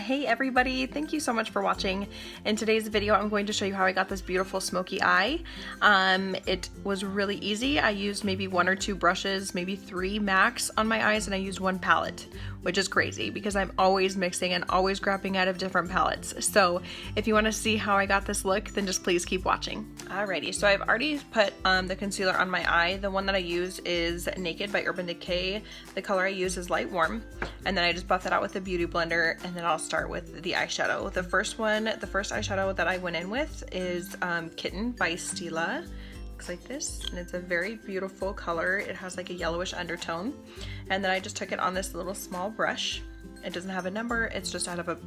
Hey everybody, thank you so much for watching. In today's video I'm going to show you how I got this beautiful smoky eye. It was really easy. I used maybe 1 or 2 brushes, maybe 3 max on my eyes, and I used 1 palette, which is crazy because I'm always mixing and always grabbing out of different palettes. So if you want to see how I got this look, then just please keep watching. Alrighty, so I've already put the concealer on my eye. The one that I use is Naked by Urban Decay. The color I use is Light Warm, and then I just buff it out with a beauty blender, and then I'll start with the eyeshadow. The first eyeshadow that I went in with is Kitten by Stila. Looks like this, and it's a very beautiful color. It has like a yellowish undertone, and then I just took it on this little small brush. It doesn't have a number, it's just out of a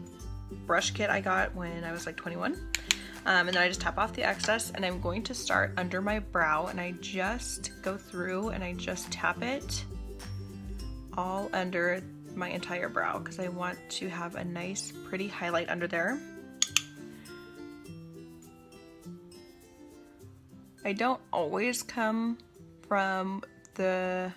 brush kit I got when I was like 21. And then I just tap off the excess, and I'm going to start under my brow, and I just go through and I just tap it all under my entire brow because I want to have a nice pretty highlight under there. I don't always come from the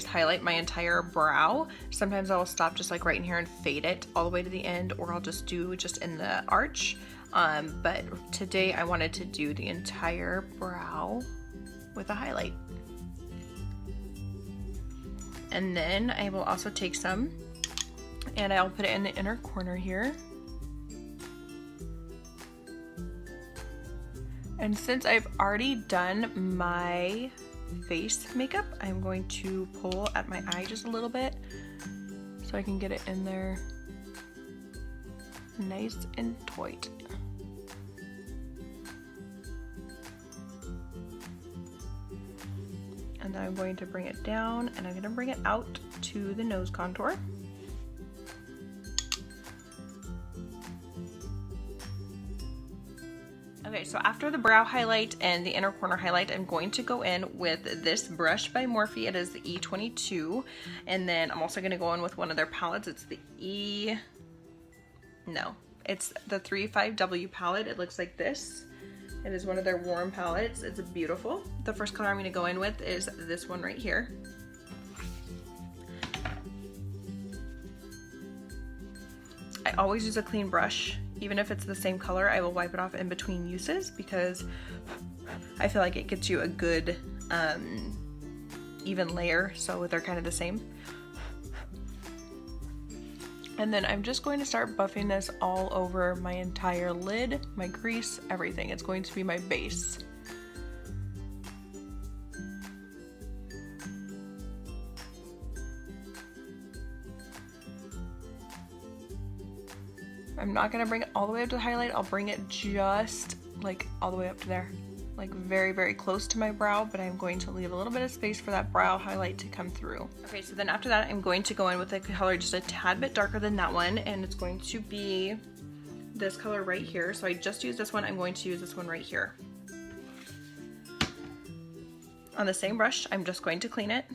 highlight my entire brow. Sometimes I'll stop just like right in here and fade it all the way to the end, or I'll just do just in the arch. But today I wanted to do the entire brow with a highlight. And then I will also take some and I'll put it in the inner corner here. And since I've already done my face makeup, I'm going to pull at my eye just a little bit so I can get it in there nice and tight. And then I'm going to bring it down, and I'm going to bring it out to the nose contour. Okay, so after the brow highlight and the inner corner highlight, I'm going to go in with this brush by Morphe. It is the E22, and then I'm also going to go in with one of their palettes. It's the it's the 35W palette. It looks like this. It is one of their warm palettes. It's beautiful. The first color I'm going to go in with is this one right here. I always use a clean brush. Even if it's the same color, I will wipe it off in between uses because I feel like it gets you a good even layer, so they're kind of the same. And then I'm just going to start buffing this all over my entire lid, my crease, everything. It's going to be my base. I'm not gonna bring it all the way up to the highlight. I'll bring it just like all the way up to there, like very, very close to my brow, but I'm going to leave a little bit of space for that brow highlight to come through. Okay, so then after that, I'm going to go in with a color just a tad bit darker than that one, and it's going to be this color right here. So I just used this one. I'm going to use this one right here. On the same brush, I'm just going to clean it,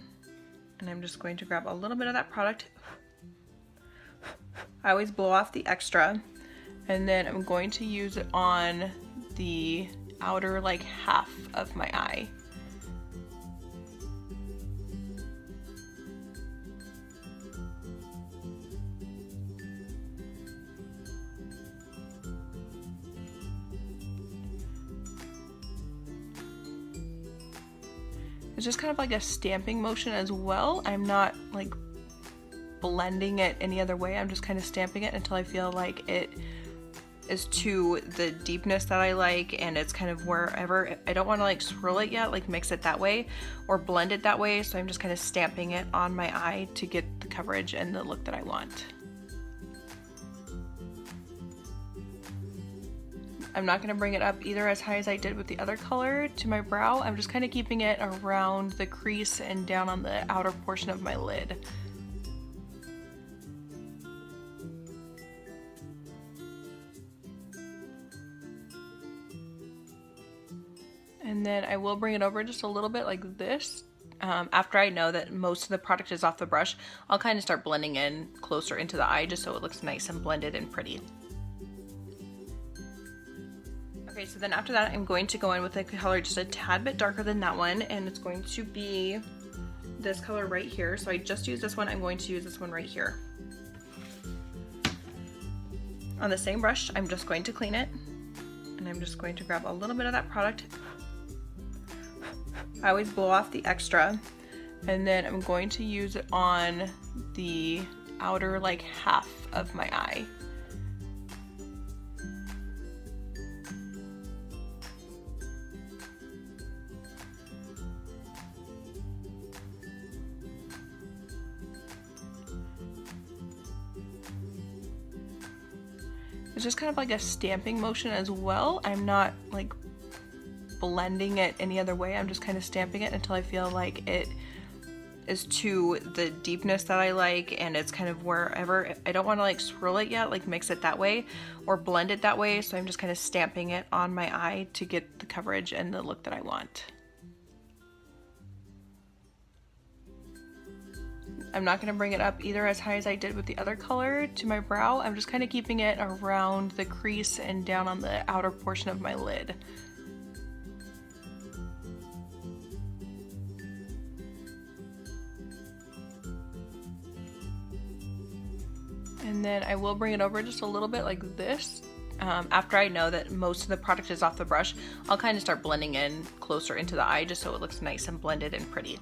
and I'm just going to grab a little bit of that product. I always blow off the extra, and then I'm going to use it on the outer like half of my eye. It's just kind of like a stamping motion as well. I'm not like blending it any other way. I'm just kind of stamping it until I feel like it is to the deepness that I like, and it's kind of wherever. I don't want to like swirl it yet, like mix it that way or blend it that way, so I'm just kind of stamping it on my eye to get the coverage and the look that I want. I'm not going to bring it up either as high as I did with the other color to my brow. I'm just kind of keeping it around the crease and down on the outer portion of my lid. And then I will bring it over just a little bit like this. After I know that most of the product is off the brush, I'll kind of start blending in closer into the eye just so it looks nice and blended and pretty. Okay, so then after that, I'm going to go in with a color just a tad bit darker than that one, and it's going to be this color right here. So I just used this one. I'm going to use this one right here. On the same brush, I'm just going to clean it, and I'm just going to grab a little bit of that product. I always blow off the extra, and then I'm going to use it on the outer like half of my eye. It's just kind of like a stamping motion as well. I'm not like blending it any other way. I'm just kind of stamping it until I feel like it is to the deepness that I like, and it's kind of wherever. I don't want to like swirl it yet, like mix it that way or blend it that way. So I'm just kind of stamping it on my eye to get the coverage and the look that I want. I'm not going to bring it up either as high as I did with the other color to my brow. I'm just kind of keeping it around the crease and down on the outer portion of my lid. And then I will bring it over just a little bit like this. After I know that most of the product is off the brush, I'll kind of start blending in closer into the eye just so it looks nice and blended and pretty.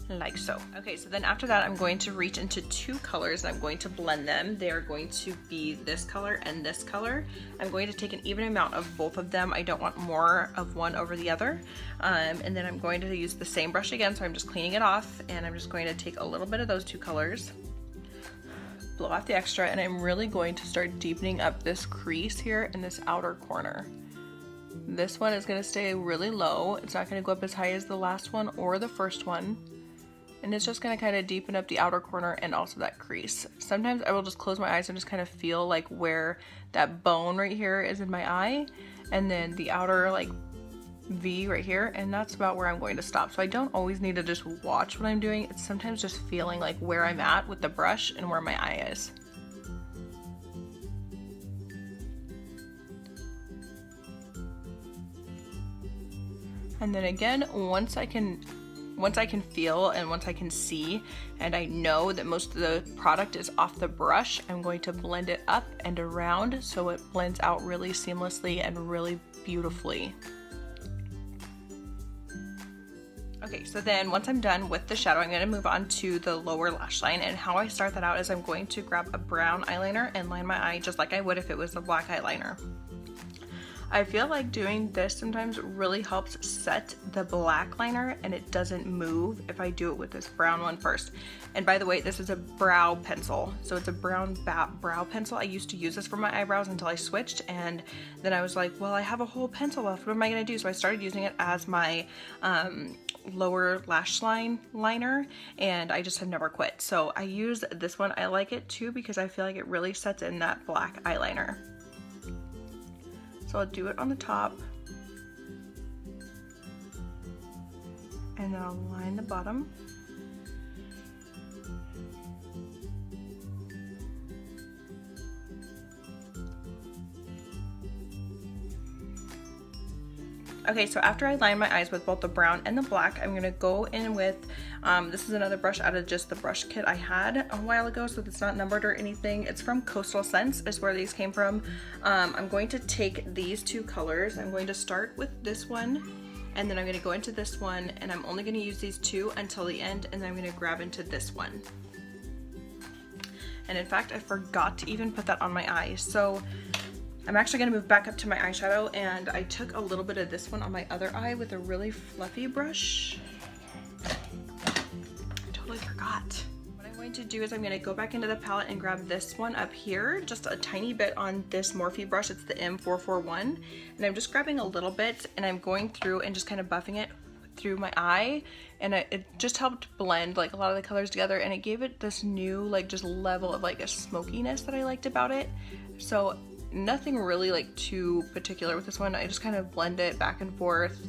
Like so. Okay, so then after that I'm going to reach into two colors and I'm going to blend them. They are going to be this color and this color. I'm going to take an even amount of both of them. I don't want more of one over the other. And then I'm going to use the same brush again, so I'm just cleaning it off, and I'm just going to take a little bit of those two colors, blow off the extra, and I'm really going to start deepening up this crease here in this outer corner. This one is going to stay really low. It's not going to go up as high as the last one or the first one. And it's just going to kind of deepen up the outer corner and also that crease. Sometimes I will just close my eyes and just kind of feel like where that bone right here is in my eye, and then the outer like V right here, and that's about where I'm going to stop. So I don't always need to just watch what I'm doing. It's sometimes just feeling like where I'm at with the brush and where my eye is. And then again, once I can feel and once I can see and I know that most of the product is off the brush, I'm going to blend it up and around so it blends out really seamlessly and really beautifully. Okay, so then once I'm done with the shadow, I'm going to move on to the lower lash line, and how I start that out is I'm going to grab a brown eyeliner and line my eye just like I would if it was a black eyeliner. I feel like doing this sometimes really helps set the black liner and it doesn't move if I do it with this brown one first. And by the way, this is a brow pencil. So it's a brown brow pencil. I used to use this for my eyebrows until I switched, and then I was like, well, I have a whole pencil left. What am I going to do? So I started using it as my lower lash line liner, and I just have never quit. So I use this one. I like it too because I feel like it really sets in that black eyeliner. So I'll do it on the top, and then I'll line the bottom. Okay, so after I line my eyes with both the brown and the black, I'm gonna go in with, this is another brush out of just the brush kit I had a while ago, so it's not numbered or anything. It's from Coastal Scents is where these came from. I'm going to take these two colors. I'm going to start with this one, and then I'm gonna go into this one, and I'm only gonna use these two until the end, and then I'm gonna grab into this one. And in fact, I forgot to even put that on my eyes. So I'm actually going to move back up to my eyeshadow, and I took a little bit of this one on my other eye with a really fluffy brush. I totally forgot. What I'm going to do is I'm going to go back into the palette and grab this one up here, just a tiny bit on this Morphe brush. It's the M441, and I'm just grabbing a little bit, and I'm going through and just kind of buffing it through my eye, and it just helped blend like a lot of the colors together, and it gave it this new like just level of like a smokiness that I liked about it. So nothing really like too particular with this one. I just kind of blend it back and forth,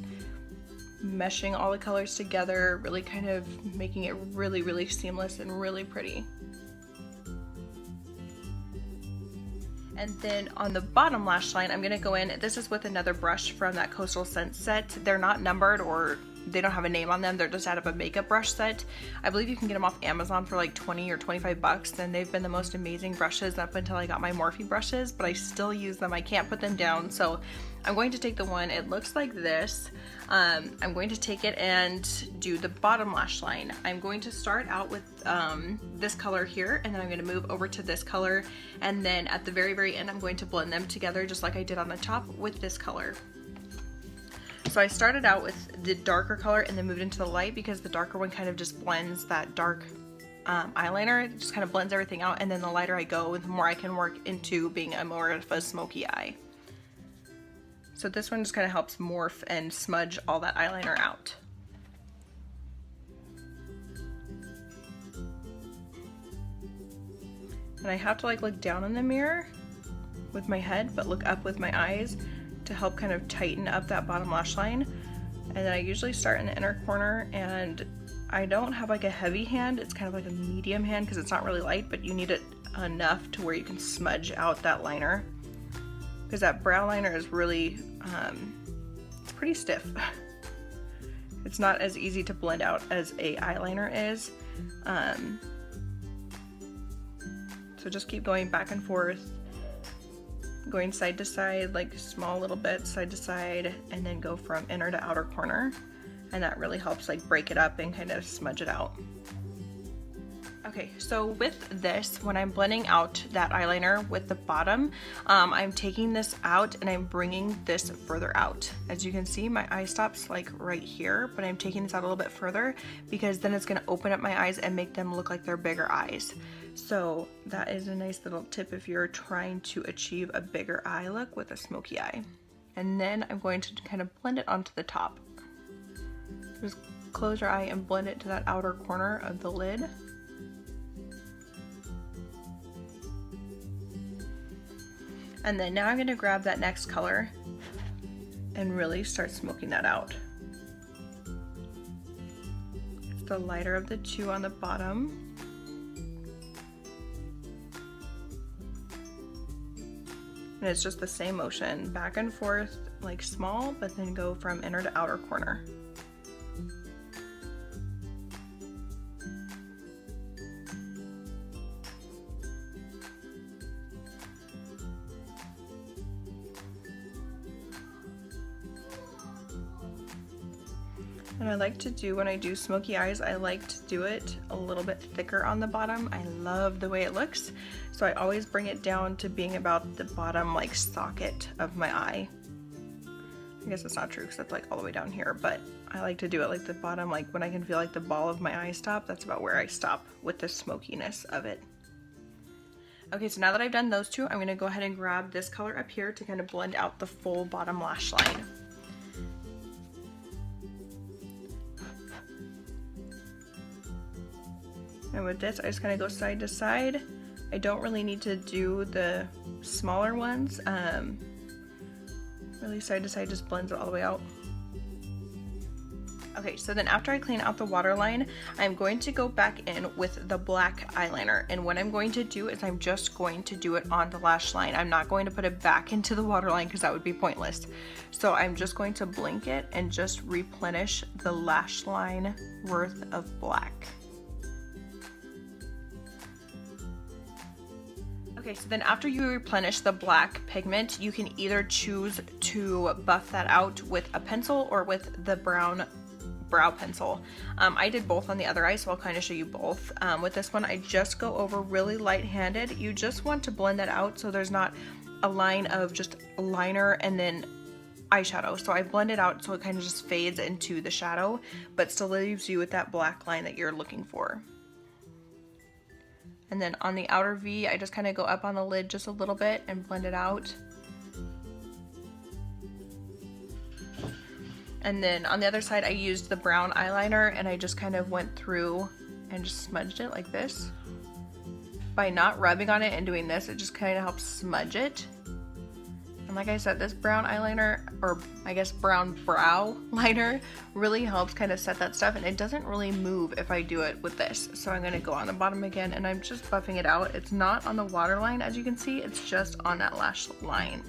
meshing all the colors together, really kind of making it really seamless and really pretty. And then on the bottom lash line, I'm gonna go in, this is with another brush from that Coastal Scent set. They're not numbered or they don't have a name on them, they're just out of a makeup brush set. I believe you can get them off Amazon for like 20 or 25 bucks, and they've been the most amazing brushes up until I got my Morphe brushes, but I still use them. I can't put them down, so I'm going to take the one, it looks like this. I'm going to take it and do the bottom lash line. I'm going to start out with this color here, and then I'm going to move over to this color, and then at the very end I'm going to blend them together just like I did on the top with this color. So I started out with the darker color and then moved into the light because the darker one kind of just blends that dark eyeliner. It just kind of blends everything out, and then the lighter I go, the more I can work into being a more of a smoky eye. So this one just kind of helps morph and smudge all that eyeliner out. And I have to like look down in the mirror with my head, but look up with my eyes to help kind of tighten up that bottom lash line. And then I usually start in the inner corner, and I don't have like a heavy hand, it's kind of like a medium hand because it's not really light, but you need it enough to where you can smudge out that liner. Because that brow liner is really, it's pretty stiff. It's not as easy to blend out as a eyeliner is. So just keep going back and forth, going side to side, like small little bits, side to side, and then go from inner to outer corner. And that really helps like break it up and kind of smudge it out. Okay, so with this, when I'm blending out that eyeliner with the bottom, I'm taking this out and I'm bringing this further out. As you can see, my eye stop's like right here, but I'm taking this out a little bit further because then it's gonna open up my eyes and make them look like they're bigger eyes. So that is a nice little tip if you're trying to achieve a bigger eye look with a smoky eye. And then I'm going to kind of blend it onto the top. Just close your eye and blend it to that outer corner of the lid. And then now I'm going to grab that next color and really start smoking that out. It's the lighter of the two on the bottom. And it's just the same motion, back and forth, like small, but then go from inner to outer corner. And I like to do, when I do smoky eyes, I like to do it a little bit thicker on the bottom. I love the way it looks. So I always bring it down to being about the bottom like socket of my eye. I guess that's not true because that's like all the way down here, but I like to do it like the bottom, like when I can feel like the ball of my eye stop, that's about where I stop with the smokiness of it. Okay, so now that I've done those two, I'm gonna go ahead and grab this color up here to kind of blend out the full bottom lash line. And with this, I just kind of go side to side. I don't really need to do the smaller ones. Really side to side just blends it all the way out. Okay, so then after I clean out the waterline, I'm going to go back in with the black eyeliner. And what I'm going to do is I'm just going to do it on the lash line. I'm not going to put it back into the waterline because that would be pointless. So I'm just going to blink it and just replenish the lash line worth of black. Okay, so then after you replenish the black pigment, you can either choose to buff that out with a pencil or with the brown brow pencil. I did both on the other eye, so I'll kind of show you both. With this one, I just go over really light-handed. You just want to blend that out so there's not a line of just liner and then eyeshadow. So I blend it out so it kind of just fades into the shadow, but still leaves you with that black line that you're looking for. And then on the outer V, I just kind of go up on the lid just a little bit and blend it out. And then on the other side, I used the brown eyeliner and I just kind of went through and just smudged it like this. By not rubbing on it and doing this, it just kind of helps smudge it. I'm And like I said, this brown eyeliner, or I guess brown brow liner, really helps kind of set that stuff, and it doesn't really move if I do it with this. So I'm gonna go on the bottom again, and I'm just buffing it out. It's not on the waterline, as you can see, it's just on that lash line.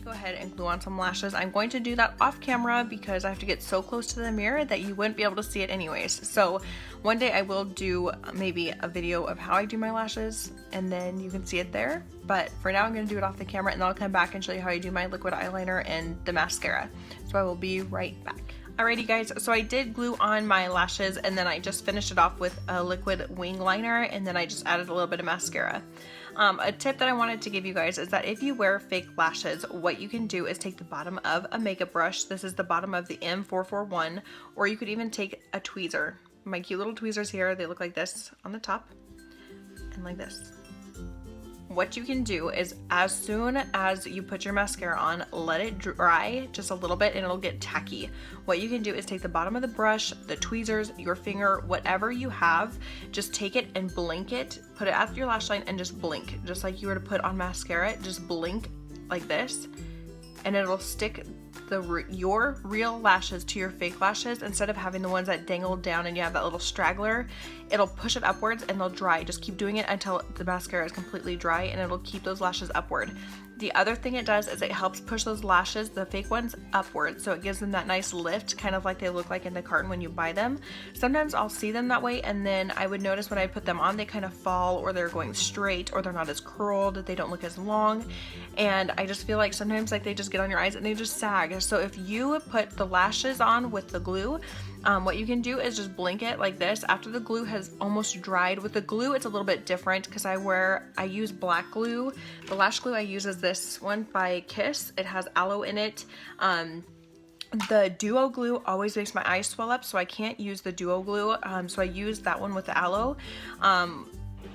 Go ahead and glue on some lashes. I'm going to do that off camera because I have to get so close to the mirror that you wouldn't be able to see it anyways. So one day I will do maybe a video of how I do my lashes, and then you can see it there. But for now I'm going to do it off the camera, and then I'll come back and show you how I do my liquid eyeliner and the mascara. So I will be right back. Alrighty guys, so I did glue on my lashes, and then I just finished it off with a liquid wing liner, and then I just added a little bit of mascara. A tip that I wanted to give you guys is that if you wear fake lashes, what you can do is take the bottom of a makeup brush. This is the bottom of the M441, or you could even take a tweezer. My cute little tweezers here, they look like this on the top, and like this. What you can do is, as soon as you put your mascara on, let it dry just a little bit and it'll get tacky. What you can do is take the bottom of the brush, the tweezers, your finger, whatever you have, just take it and blink it, put it at your lash line and just blink. Just like you were to put on mascara, just blink like this, and it'll stick your real lashes to your fake lashes instead of having the ones that dangle down and you have that little straggler. It'll push it upwards and they'll dry. Just keep doing it until the mascara is completely dry, and it'll keep those lashes upward. The other thing it does is it helps push those lashes, the fake ones, upward, so it gives them that nice lift, kind of like they look like in the carton when you buy them. Sometimes I'll see them that way, and then I would notice when I put them on, they kind of fall, or they're going straight, or they're not as curled, they don't look as long, and I just feel like sometimes like they just get on your eyes and they just sag. So if you put the lashes on with the glue, what you can do is just blink it like this after the glue has almost dried. With the glue, it's a little bit different because I use black glue. The lash glue I use is this one by Kiss. It has aloe in it. The duo glue always makes my eyes swell up, so I can't use the duo glue. So I use that one with the aloe.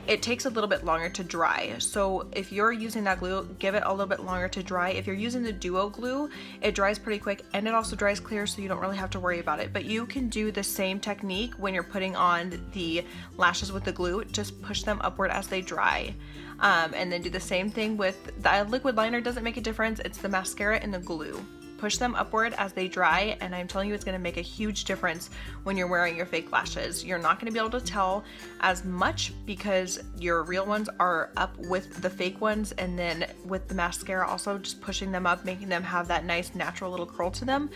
It takes a little bit longer to dry, so if you're using that glue, give it a little bit longer to dry. If you're using the duo glue, it dries pretty quick, and it also dries clear, so you don't really have to worry about it. But you can do the same technique when you're putting on the lashes with the glue. Just push them upward as they dry, and then do the same thing with the liquid liner. Doesn't make a difference, it's the mascara and the glue. Push them upward as they dry, and I'm telling you, it's going to make a huge difference when you're wearing your fake lashes. You're not going to be able to tell as much because your real ones are up with the fake ones, and then with the mascara also just pushing them up, making them have that nice natural little curl to them.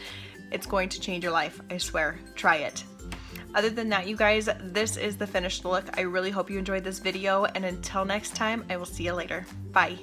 It's going to change your life, I swear. Try it. Other than that, you guys, this is the finished look. I really hope you enjoyed this video, and until next time, I will see you later. Bye.